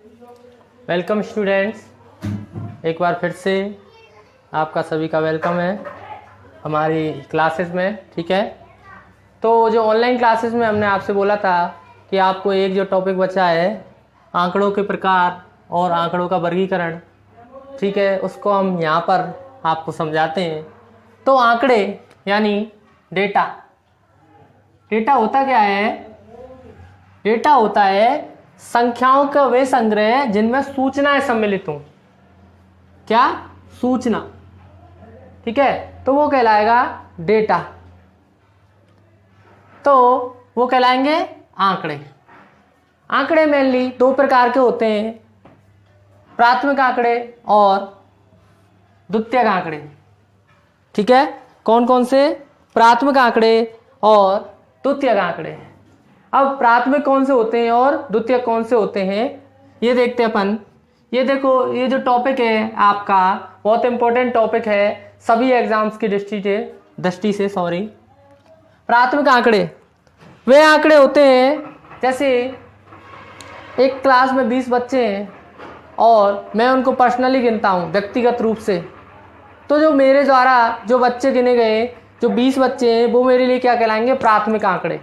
Welcome students, एक बार फिर से आपका सभी का वेलकम है हमारी क्लासेस में। ठीक है, तो जो ऑनलाइन क्लासेस में हमने आपसे बोला था कि आपको एक जो टॉपिक बचा है आंकड़ों के प्रकार और आंकड़ों का वर्गीकरण, ठीक है, उसको हम यहाँ पर आपको समझाते हैं। तो आंकड़े यानी डेटा, डेटा होता क्या है? डेटा होता है संख्याओं का वे संग्रह जिनमें सूचनाएं सम्मिलित हों। क्या? सूचना। ठीक है, तो वो कहलाएगा डेटा, तो वो कहलाएंगे आंकड़े। आंकड़े मेनली दो प्रकार के होते हैं, प्राथमिक आंकड़े और द्वितीयक आंकड़े। ठीक है, कौन कौन से? प्राथमिक आंकड़े और द्वितीयक आंकड़े। अब प्राथमिक कौन से होते हैं और द्वितीयक कौन से होते हैं ये देखते हैं अपन। ये देखो, ये जो टॉपिक है आपका बहुत इंपॉर्टेंट टॉपिक है सभी एग्जाम्स की दृष्टि से सॉरी। प्राथमिक आंकड़े वे आंकड़े होते हैं जैसे एक क्लास में 20 बच्चे हैं और मैं उनको पर्सनली गिनता हूँ व्यक्तिगत रूप से, तो जो मेरे द्वारा जो बच्चे गिने गए, जो 20 बच्चे हैं, वो मेरे लिए क्या कहलाएंगे? प्राथमिक आंकड़े।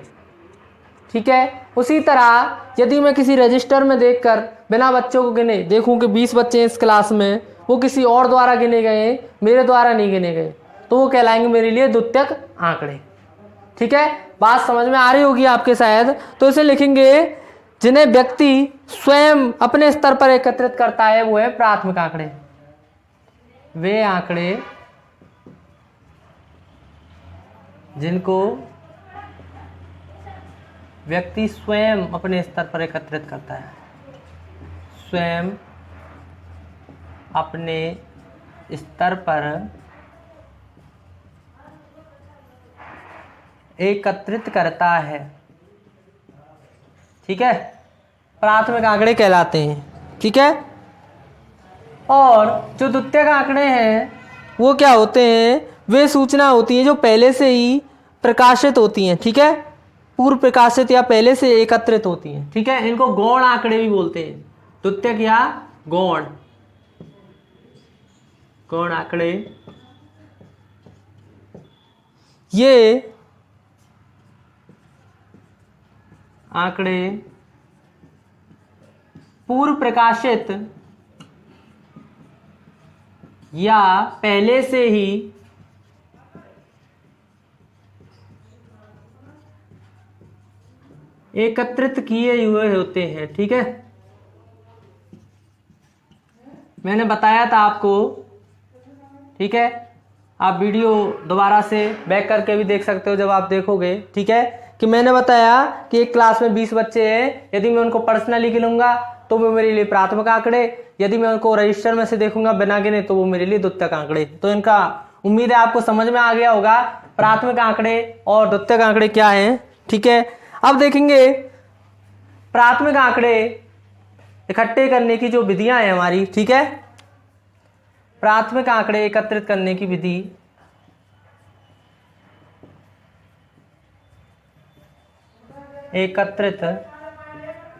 ठीक है, उसी तरह यदि मैं किसी रजिस्टर में देखकर बिना बच्चों को गिने देखूं कि 20 बच्चे हैं इस क्लास में, वो किसी और द्वारा गिने गए, मेरे द्वारा नहीं गिने गए, तो वो कहलाएंगे मेरे लिए द्वितीयक आंकड़े। ठीक है, बात समझ में आ रही होगी आपके शायद। तो इसे लिखेंगे जिन्हें व्यक्ति स्वयं अपने स्तर पर एकत्रित करता है वो है प्राथमिक आंकड़े। वे आंकड़े जिनको व्यक्ति स्वयं अपने स्तर पर एकत्रित करता है, स्वयं अपने स्तर पर एकत्रित करता है। ठीक है, प्राथमिक आंकड़े कहलाते हैं। ठीक है, और जो द्वितीयक आंकड़े हैं वो क्या होते हैं? वे सूचना होती है जो पहले से ही प्रकाशित होती हैं। ठीक है, पूर्व प्रकाशित या पहले से एकत्रित होती हैं। ठीक है, इनको गौण आंकड़े भी बोलते हैं, द्वितीयक या गौण। गौण आंकड़े ये आंकड़े पूर्व प्रकाशित या पहले से ही एकत्रित किए हुए होते हैं। ठीक है, मैंने बताया था आपको। ठीक है, आप वीडियो दोबारा से बैक करके भी देख सकते हो जब आप देखोगे। ठीक है, कि मैंने बताया कि एक क्लास में 20 बच्चे हैं, यदि मैं उनको पर्सनली गिनूंगा तो वो मेरे लिए प्राथमिक आंकड़े, यदि मैं उनको रजिस्टर में से देखूंगा बिना गिने तो वो मेरे लिए द्वितीयक आंकड़े। तो इनका उम्मीद है आपको समझ में आ गया होगा प्राथमिक आंकड़े और द्वितीयक आंकड़े क्या हैं। ठीक है, अब देखेंगे प्राथमिक आंकड़े इकट्ठे करने की जो विधियां हैं हमारी। ठीक है, प्राथमिक आंकड़े एकत्रित करने की विधि एकत्रित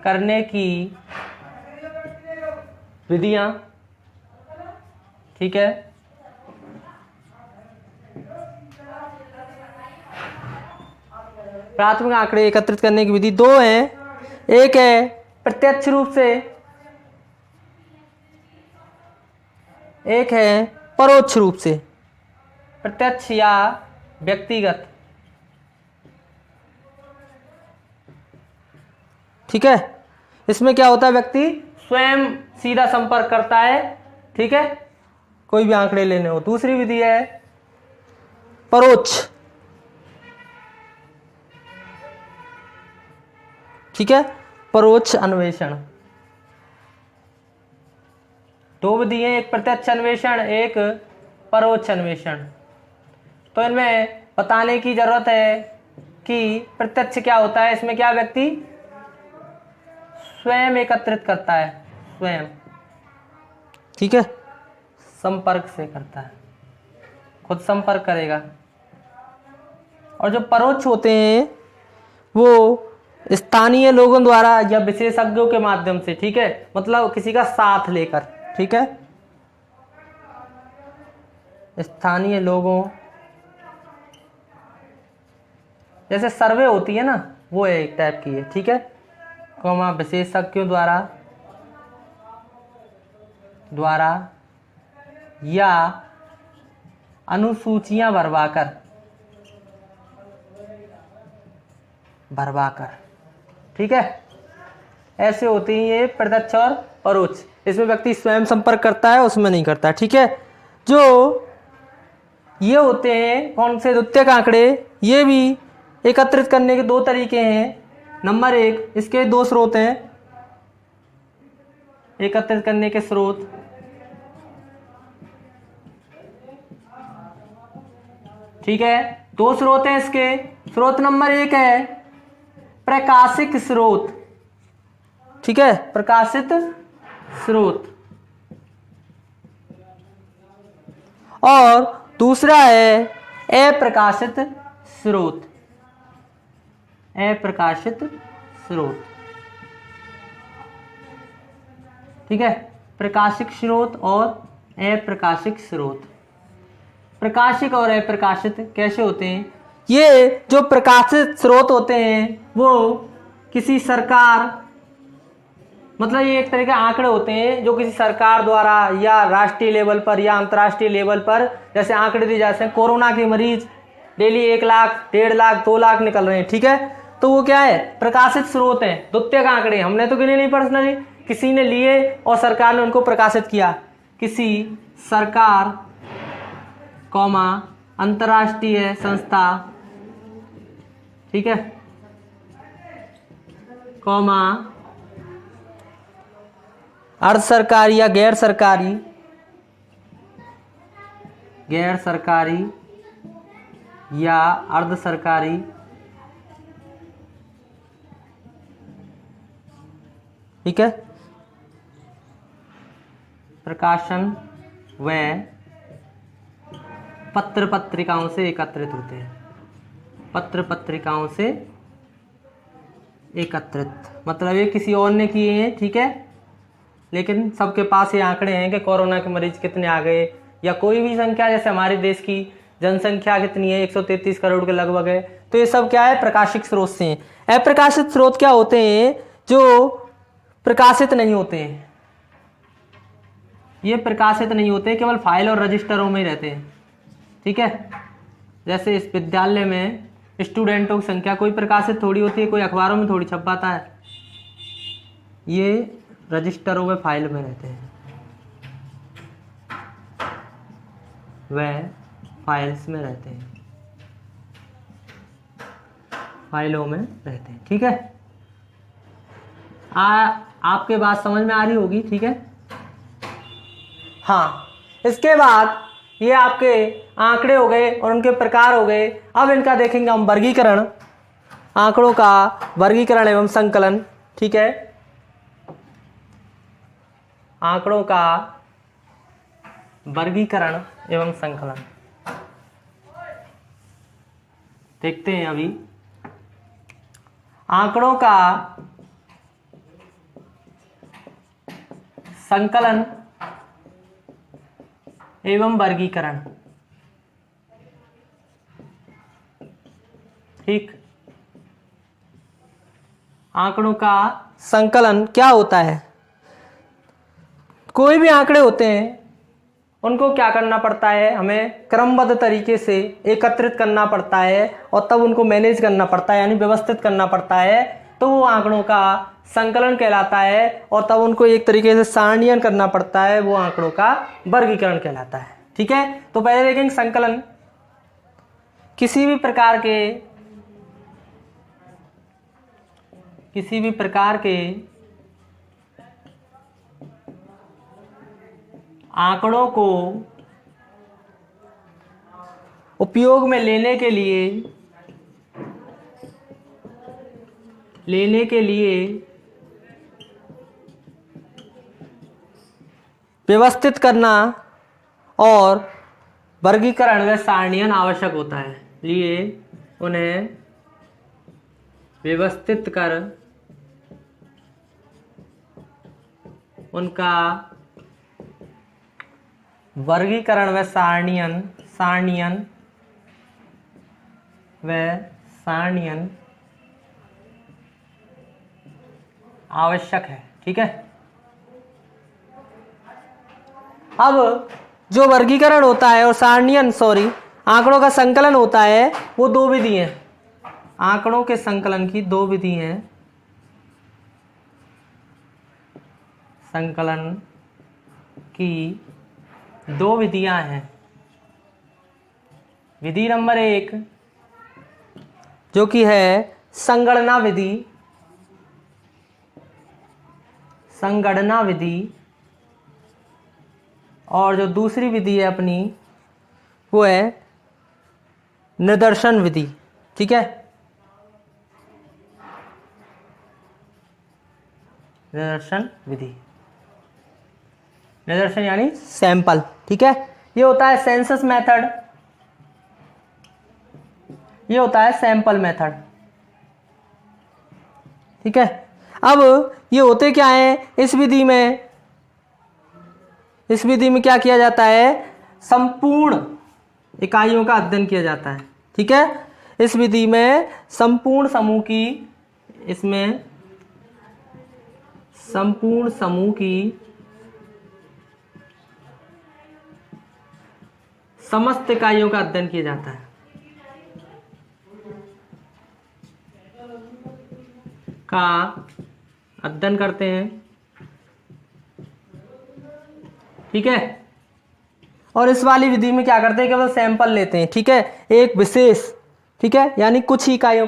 करने की विधियां। ठीक है, प्राथमिक आंकड़े एकत्रित करने की विधि दो हैं, एक है प्रत्यक्ष रूप से, एक है परोक्ष रूप से। प्रत्यक्ष या व्यक्तिगत। ठीक है, इसमें क्या होता है? व्यक्ति स्वयं सीधा संपर्क करता है। ठीक है, कोई भी आंकड़े लेने हो। दूसरी विधि है परोक्ष। ठीक है, परोक्ष अन्वेषण। दो विधि है, एक प्रत्यक्ष अन्वेषण, एक परोक्ष अन्वेषण। तो इनमें बताने की जरूरत है कि प्रत्यक्ष क्या होता है। इसमें क्या व्यक्ति स्वयं एकत्रित करता है, स्वयं। ठीक है, संपर्क से करता है, खुद संपर्क करेगा। और जो परोक्ष होते हैं वो स्थानीय लोगों द्वारा या विशेषज्ञों के माध्यम से, ठीक है, मतलब किसी का साथ लेकर, ठीक है, स्थानीय लोगों, जैसे सर्वे होती है ना, वो है एक टाइप की है, ठीक है, कॉमा विशेषज्ञों द्वारा या अनुसूचियां भरवाकर, ठीक है, ऐसे होती हैं ये प्रत्यक्ष और परोक्ष। इसमें व्यक्ति स्वयं संपर्क करता है, उसमें नहीं करता, ठीक है। जो ये होते हैं कौन से द्वितीयक आंकड़े, ये भी एकत्रित करने के दो तरीके हैं। नंबर एक, इसके दो स्रोत हैं एकत्रित करने के स्रोत, ठीक है, दो स्रोत हैं इसके। स्रोत नंबर एक है प्रकाशिक स्रोत, ठीक है, प्रकाशित स्रोत, और दूसरा है अप्रकाशित स्रोत, ठीक है, प्रकाशिक स्रोत और अप्रकाशिक स्रोत। प्रकाशिक और अप्रकाशित कैसे होते हैं? ये जो प्रकाशित स्रोत होते हैं वो किसी सरकार, मतलब ये एक तरह के आंकड़े होते हैं जो किसी सरकार द्वारा या राष्ट्रीय लेवल पर या अंतर्राष्ट्रीय लेवल पर जैसे आंकड़े दिए जाते हैं, कोरोना के मरीज डेली 1 लाख, 1.5 लाख, 2 लाख निकल रहे हैं, ठीक है, तो वो क्या है? प्रकाशित स्रोत है, द्वितीयक आंकड़े। हमने तो गिने नहीं पर्सनली, किसी ने लिए और सरकार ने उनको प्रकाशित किया। किसी सरकार कॉमा अंतर्राष्ट्रीय संस्था, ठीक है, कॉमा अर्ध सरकारी या गैर सरकारी या अर्ध सरकारी ठीक है, प्रकाशन व पत्र पत्रिकाओं से एकत्रित होते हैं। पत्र पत्रिकाओं से एकत्रित मतलब ये किसी और ने किए हैं, ठीक है, लेकिन सबके पास ये आंकड़े हैं कि कोरोना के मरीज कितने आ गए या कोई भी संख्या, जैसे हमारे देश की जनसंख्या कितनी है, 133 करोड़ के लगभग है, तो ये सब क्या है? प्रकाशिक स्रोत से हैं। अप्रकाशित स्रोत क्या होते हैं? जो प्रकाशित नहीं होते हैं, ये प्रकाशित नहीं होते, केवल फाइल और रजिस्टरों में ही रहते हैं, ठीक है। जैसे इस विद्यालय में स्टूडेंटों की संख्या कोई प्रकाशित थोड़ी होती है, कोई अखबारों में थोड़ी छप पाता है, ये रजिस्टरों में फाइल में रहते हैं, वह फाइल्स में रहते हैं, फाइलों में रहते हैं, ठीक है। आपके बात समझ में आ रही होगी, ठीक है। हाँ, इसके बाद ये आपके आंकड़े हो गए और उनके प्रकार हो गए। अब इनका देखेंगे हम वर्गीकरण, आंकड़ों का वर्गीकरण एवं संकलन, ठीक है, आंकड़ों का वर्गीकरण एवं संकलन देखते हैं। अभी आंकड़ों का संकलन एवं वर्गीकरण, ठीक। आंकड़ों का संकलन क्या होता है? कोई भी आंकड़े होते हैं उनको क्या करना पड़ता है? हमें क्रमबद्ध तरीके से एकत्रित करना पड़ता है और तब उनको मैनेज करना पड़ता है, यानी व्यवस्थित करना पड़ता है, तो वो आंकड़ों का संकलन कहलाता है। और तब उनको एक तरीके से सारणीयन करना पड़ता है, वो आंकड़ों का वर्गीकरण कहलाता है, ठीक है। तो पहले देखेंगे संकलन। किसी भी प्रकार के आंकड़ों को उपयोग में लेने के लिए व्यवस्थित करना और वर्गीकरण व सारणीयन आवश्यक होता है, लिए उन्हें व्यवस्थित कर उनका वर्गीकरण व सारणीयन आवश्यक है। ठीक है। अब जो वर्गीकरण होता है और आंकड़ों का संकलन होता है, वो दो विधि हैं। आंकड़ों के संकलन की दो विधि हैं। संकलन की दो विधियां हैं। विधि नंबर 1 जो कि है संगणना विधि, और जो दूसरी विधि है अपनी वो है निदर्शन विधि। ठीक है। निदर्शन यानी सैंपल। ठीक है। ये होता है सेंसस मेथड, ये होता है सैंपल मेथड। ठीक है। अब ये होते क्या है, इस विधि में क्या किया जाता है, संपूर्ण इकाइयों का अध्ययन किया जाता है। ठीक है। इस विधि में संपूर्ण समूह की समस्त इकाइयों का अध्ययन किया जाता है। का अध्ययन करते हैं। ठीक है। और इस वाली विधि में क्या करते हैं, केवल सैंपल लेते हैं। ठीक है। एक विशेष, ठीक है, यानी कुछ ही इकाइयों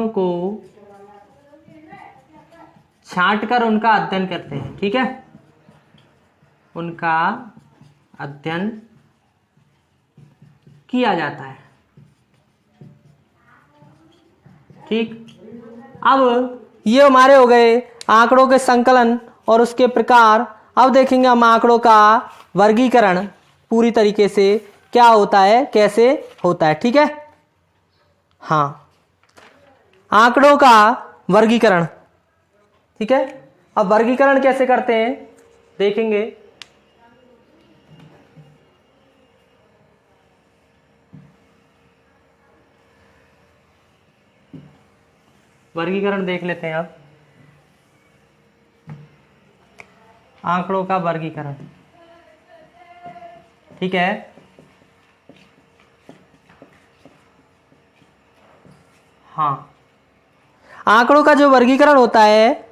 को छांटकर उनका अध्ययन करते हैं। ठीक है। उनका अध्ययन किया जाता है। ठीक। अब ये हमारे हो गए आंकड़ों के संकलन और उसके प्रकार। अब देखेंगे हम आंकड़ों का वर्गीकरण पूरी तरीके से क्या होता है, कैसे होता है। ठीक है। हाँ, आंकड़ों का वर्गीकरण। ठीक है। अब वर्गीकरण कैसे करते हैं देखेंगे। वर्गीकरण देख लेते हैं अब। आंकड़ों का वर्गीकरण। ठीक है। हाँ, आंकड़ों का जो वर्गीकरण होता है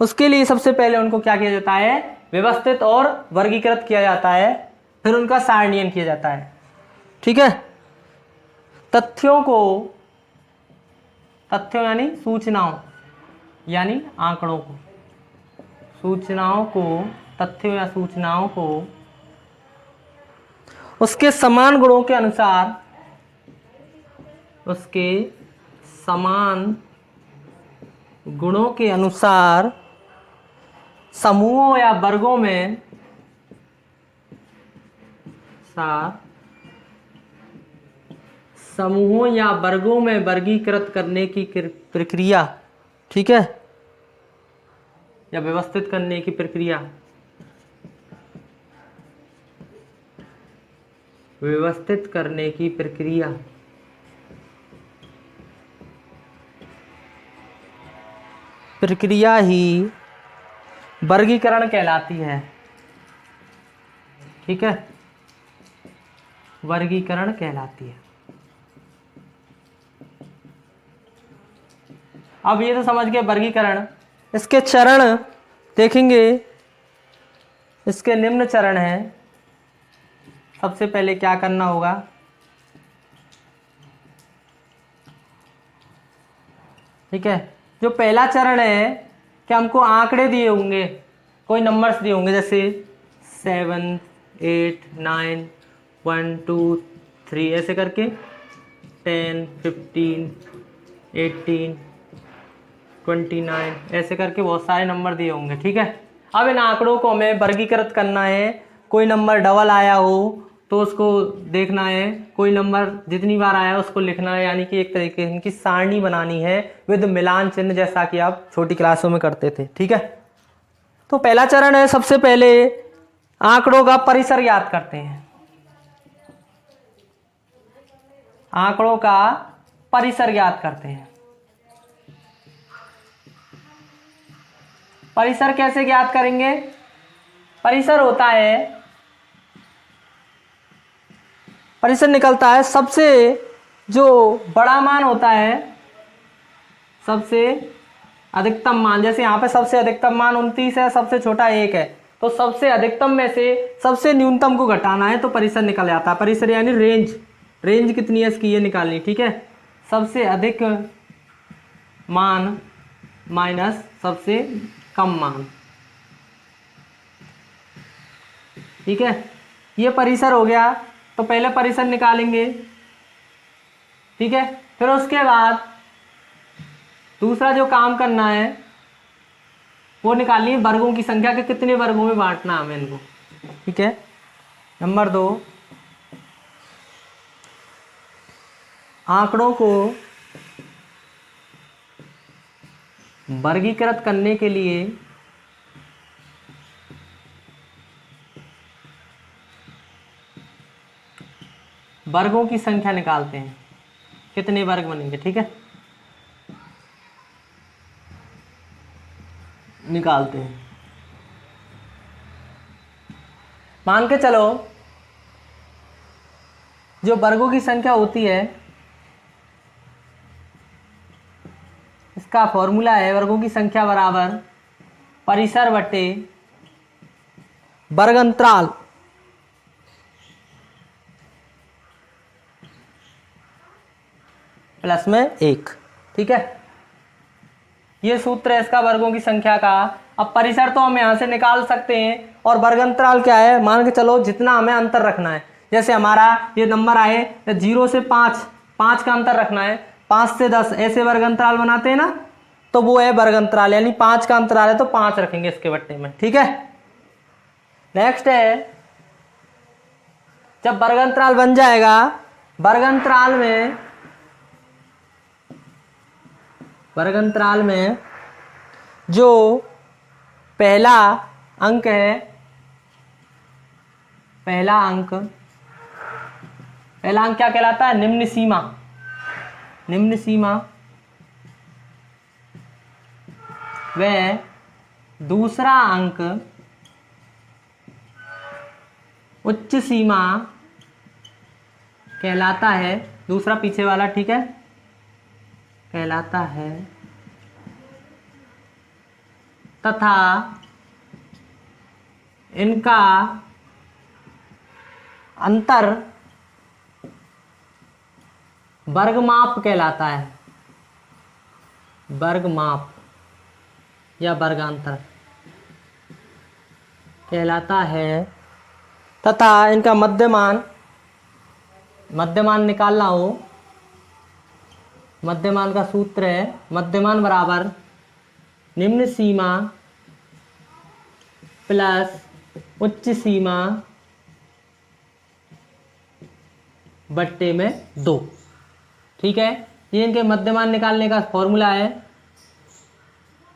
उसके लिए सबसे पहले उनको क्या किया जाता है, व्यवस्थित और वर्गीकृत किया जाता है, फिर उनका सारणीयन किया जाता है। ठीक है। तथ्यों यानी सूचनाओं, यानी आंकड़ों को, तथ्यों या सूचनाओं को उसके समान गुणों के अनुसार समूहों या वर्गों में वर्गीकृत करने की प्रक्रिया। ठीक है। या व्यवस्थित करने की प्रक्रिया। प्रक्रिया ही वर्गीकरण कहलाती है। ठीक है। वर्गीकरण कहलाती है। अब ये तो समझ गए वर्गीकरण। इसके चरण देखेंगे, इसके निम्न चरण हैं। सबसे पहले क्या करना होगा, ठीक है, जो पहला चरण है कि हमको आंकड़े दिए होंगे, कोई नंबर्स दिए होंगे, जैसे 7, 8, 9, 1, 2, 3 ऐसे करके 10, 15, 18, 29 ऐसे करके बहुत सारे नंबर दिए होंगे। ठीक है। अब इन आंकड़ों को हमें वर्गीकृत करना है। कोई नंबर डबल आया हो, तो उसको देखना है, कोई नंबर जितनी बार आया उसको लिखना है, यानी कि एक तरीके से इनकी सारणी बनानी है विद मिलान चिन्ह, जैसा कि आप छोटी क्लासों में करते थे। ठीक है, तो पहला चरण है, सबसे पहले आंकड़ों का परिसर ज्ञात करते हैं। आंकड़ों का परिसर ज्ञात करते हैं। परिसर कैसे ज्ञात करेंगे? परिसर होता है, परिसर निकलता है सबसे जो बड़ा मान होता है, सबसे अधिकतम मान। जैसे यहाँ पे सबसे अधिकतम मान 29 है, सबसे छोटा 1 है, तो सबसे अधिकतम में से सबसे न्यूनतम को घटाना है तो परिसर निकल जाता है। परिसर यानी रेंज, रेंज कितनी है इसकी ये निकालनी। ठीक है, सबसे अधिक मान माइनस सबसे कम मान। ठीक है, ये परिसर हो गया। तो पहले परिसर निकालेंगे। ठीक है, फिर उसके बाद दूसरा जो काम करना है वो निकालनी है वर्गों की संख्या के कितने वर्गों में बांटना हमें इनको। ठीक है, नंबर 2, आंकड़ों को वर्गीकृत करने के लिए वर्गों की संख्या निकालते हैं, कितने वर्ग बनेंगे। ठीक है, निकालते हैं। मान के चलो जो वर्गों की संख्या होती है इसका फॉर्मूला है वर्गों की संख्या बराबर परिसर बटे वर्ग अंतराल प्लस में 1। ठीक है, ये सूत्र है इसका वर्गों की संख्या का। अब परिसर तो हम यहां से निकाल सकते हैं, और वर्ग अंतराल क्या है, मान के चलो जितना हमें अंतर रखना है। जैसे हमारा ये नंबर आए 0 से 5, 5 का अंतर रखना है, 5 से 10 ऐसे वर्ग अंतराल बनाते हैं ना, तो वो है वर्ग अंतराल, यानी 5 का अंतराल है तो 5 रखेंगे इसके बट्टे में। ठीक है, नेक्स्ट है, जब वर्ग अंतराल बन जाएगा, वर्ग अंतराल में जो पहला अंक है, पहला अंक क्या कहलाता है, निम्न सीमा। निम्न सीमा वह दूसरा अंक उच्च सीमा कहलाता है, दूसरा पीछे वाला। ठीक है, कहलाता है, तथा इनका अंतर वर्गमाप कहलाता है। वर्गमाप या वर्गांतर कहलाता है, तथा इनका मध्यमान निकालना हो, मध्यमान का सूत्र है मध्यमान बराबर निम्न सीमा प्लस उच्च सीमा बट्टे में 2। ठीक है, ये इनके मध्यमान निकालने का फॉर्मूला है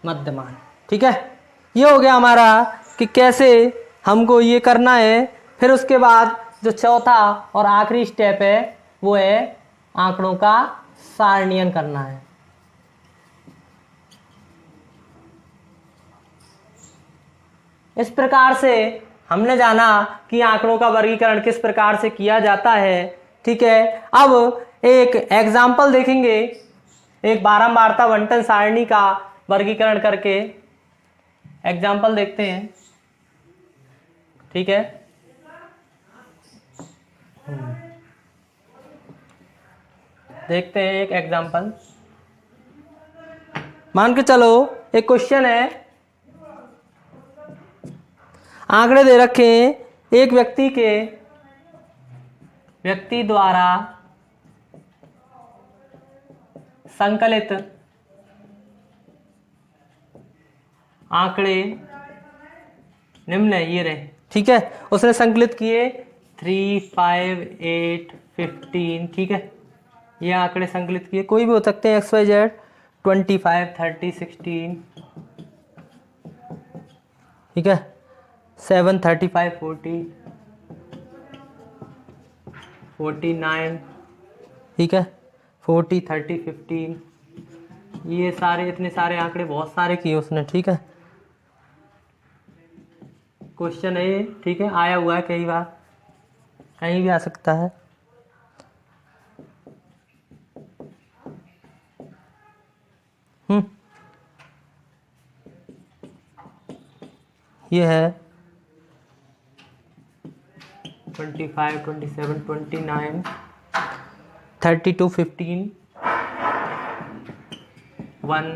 मध्यमान। ठीक है, ये हो गया हमारा कि कैसे हमको ये करना है। फिर उसके बाद जो चौथा और आखिरी स्टेप है वो है आंकड़ों का सारणीयन करना है। इस प्रकार से हमने जाना कि आंकड़ों का वर्गीकरण किस प्रकार से किया जाता है। ठीक है, अब एक एग्जाम्पल देखेंगे, एक बारंबारता बंटन सारणी का वर्गीकरण करके एग्जाम्पल देखते हैं। ठीक है, देखते हैं एक एग्जाम्पल। मान के चलो एक क्वेश्चन है, आंकड़े दे रखे हैं, एक व्यक्ति द्वारा संकलित आंकड़े निम्न है, ये रहे। ठीक है, उसने संकलित किए 3, 5, 8, 15, ठीक है। ये आंकड़े संकलित किए, कोई भी हो सकते हैं XYZ, 25, 30, 16, ठीक है, 7, 35, 40, 49, ठीक है, 40, 30, 15, ये सारे इतने सारे आंकड़े बहुत सारे किए उसने, ठीक है। क्वेश्चन है ये, ठीक है, आया हुआ है कई बार, कहीं भी आ सकता है। ये है 25, 27, 29, 32, 15, 1,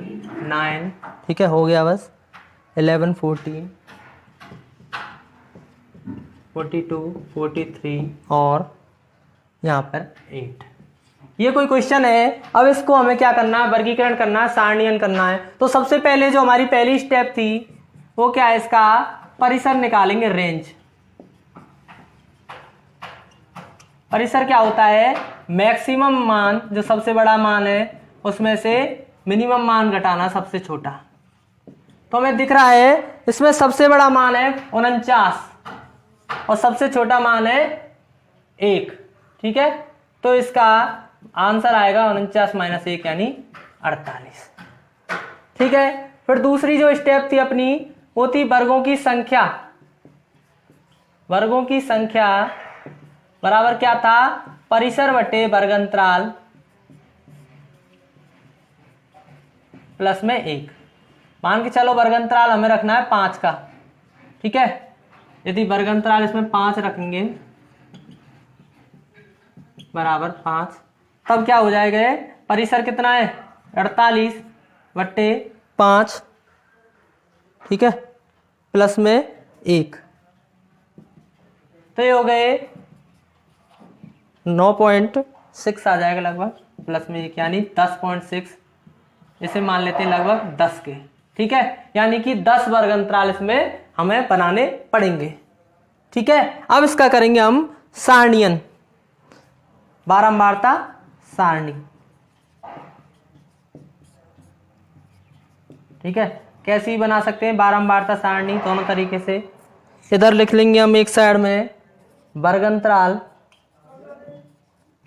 9, ठीक है, हो गया बस। 11, 14, 42, 43 और यहाँ पर 8। ये कोई क्वेश्चन है। अब इसको हमें क्या करना है, वर्गीकरण करना है, सारणीयन करना है। तो सबसे पहले जो हमारी पहली स्टेप थी वो क्या है, इसका परिसर निकालेंगे, रेंज। परिसर क्या होता है, मैक्सिमम मान जो सबसे बड़ा मान है उसमें से मिनिमम मान घटाना सबसे छोटा। तो हमें दिख रहा है इसमें सबसे बड़ा मान है 49 और सबसे छोटा मान है 1, ठीक है। तो इसका आंसर आएगा 49 - 1 यानी 48, ठीक है। फिर दूसरी जो स्टेप थी अपनी वो थी वर्गों की संख्या। वर्गों की संख्या बराबर क्या था, परिसर बटे वर्गंतराल प्लस में 1। मान के चलो वर्गंतराल हमें रखना है 5 का, ठीक है। यदि वर्गंतराल इसमें 5 रखेंगे बराबर 5, तब क्या हो जाएगा, परिसर कितना है 48 बटे 5, ठीक है, प्लस में 1। तो ये हो गए 9.6 आ जाएगा लगभग, प्लस में 1 यानी 10.6। इसे मान लेते हैं लगभग 10 के, ठीक है। यानी कि 10 वर्ग अंतराल इसमें हमें बनाने पड़ेंगे, ठीक है। अब इसका करेंगे हम सारणीयन, बारंबारता सारणी, ठीक है। कैसे ही बना सकते हैं बारंबारता सारणी, दोनों तरीके से। इधर लिख लेंगे हम एक साइड में वर्गंतराल,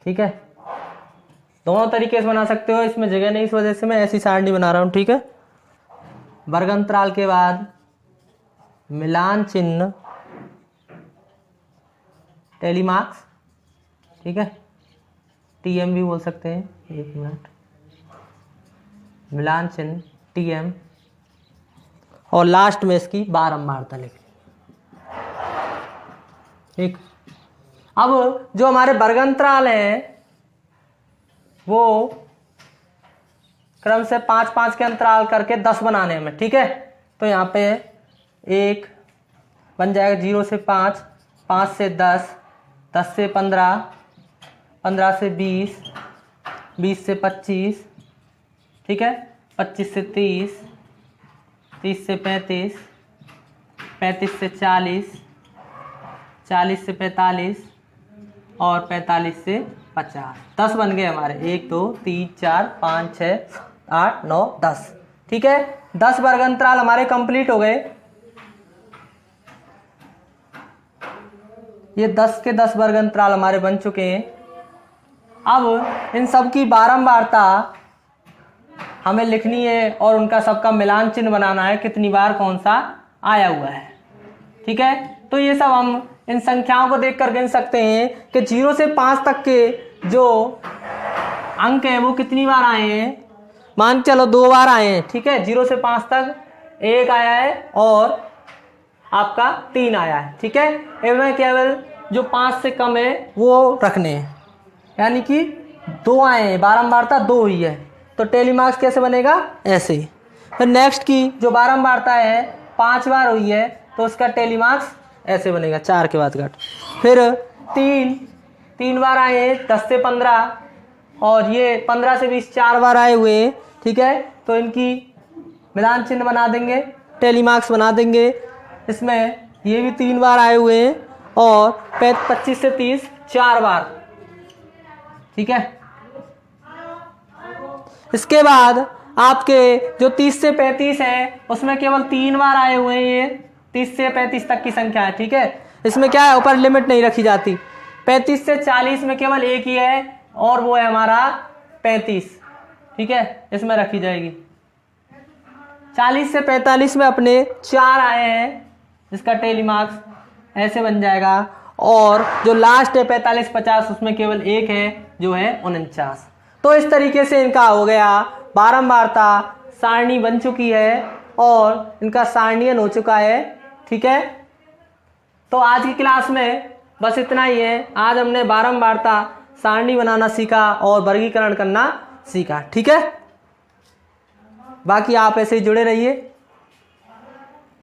ठीक है। दोनों तरीके से बना सकते हो, इसमें जगह नहीं इस वजह से मैं ऐसी सारणी बना रहा हूं, ठीक है। वर्गंतराल के बाद मिलान चिन्ह टेलीमार्क्स, ठीक है, टीएम भी बोल सकते हैं, 1 मिनट, मिलान चिन्ह टीएम, और लास्ट में इसकी बारंबारता लिख, ठीक। अब जो हमारे वर्गंतराल हैं वो क्रम से 5-5 के अंतराल करके 10 बनाने हमें, ठीक है। तो यहाँ पे 1 बन जाएगा 0 से 5, 5 से 10, 10 से 15, 15 से 20, 20 से 25, ठीक है, 25 से 30, 30 से 35, 35 से 40, 40 से 45 और 45 से 50। 10 बन गए हमारे, 1 2 3 4 5 6 8 9 10, ठीक है। 10 वर्गंतराल हमारे कंप्लीट हो गए। ये 10 के 10 वर्गंतराल हमारे बन चुके हैं। अब इन सब की बारंबारता हमें लिखनी है और उनका सबका मिलान चिन्ह बनाना है, कितनी बार कौन सा आया हुआ है, ठीक है। तो ये सब हम इन संख्याओं को देख कर गिन सकते हैं कि 0 से 5 तक के जो अंक हैं वो कितनी बार आए हैं। मान चलो 2 बार आए हैं, ठीक है। 0 से 5 तक 1 आया है और आपका 3 आया है, ठीक है। इनमें केवल जो 5 से कम है वो रखने हैं, यानी कि 2 आए हैं, बारंबारता 2 हुई है। तो टेलीमार्क्स कैसे बनेगा, ऐसे ही। फिर नेक्स्ट की जो बारंबारता है 5 बार हुई है तो उसका टेलीमार्क्स ऐसे बनेगा, 4 के बाद घट। फिर 3 बार आए हैं 10 से 15 और ये 15 से 20 4 बार आए हुए हैं, ठीक है। तो इनकी मिलान चिन्ह बना देंगे, टेलीमार्क्स बना देंगे। इसमें ये भी 3 बार आए हुए हैं और 25 से 30 4 बार। ठीक है, इसके बाद आपके जो 30 से 35 है उसमें केवल 3 बार आए हुए हैं। ये 30 से 35 तक की संख्या है। ठीक है, इसमें क्या है, ऊपर लिमिट नहीं रखी जाती। 35 से 40 में केवल एक ही है और वो है हमारा 35। ठीक है, इसमें रखी जाएगी। 40 से 45 में अपने 4 आए हैं, इसका टेली मार्क्स ऐसे बन जाएगा। और जो लास्ट है 45-50 उसमें केवल एक है जो है 49। तो इस तरीके से इनका हो गया बारंबारता सारणी बन चुकी है और इनका सारणीयन हो चुका है। ठीक है, तो आज की क्लास में बस इतना ही है। आज हमने बारंबारता सारणी बनाना सीखा और वर्गीकरण करना सीखा। ठीक है, बाकी आप ऐसे ही जुड़े रहिए।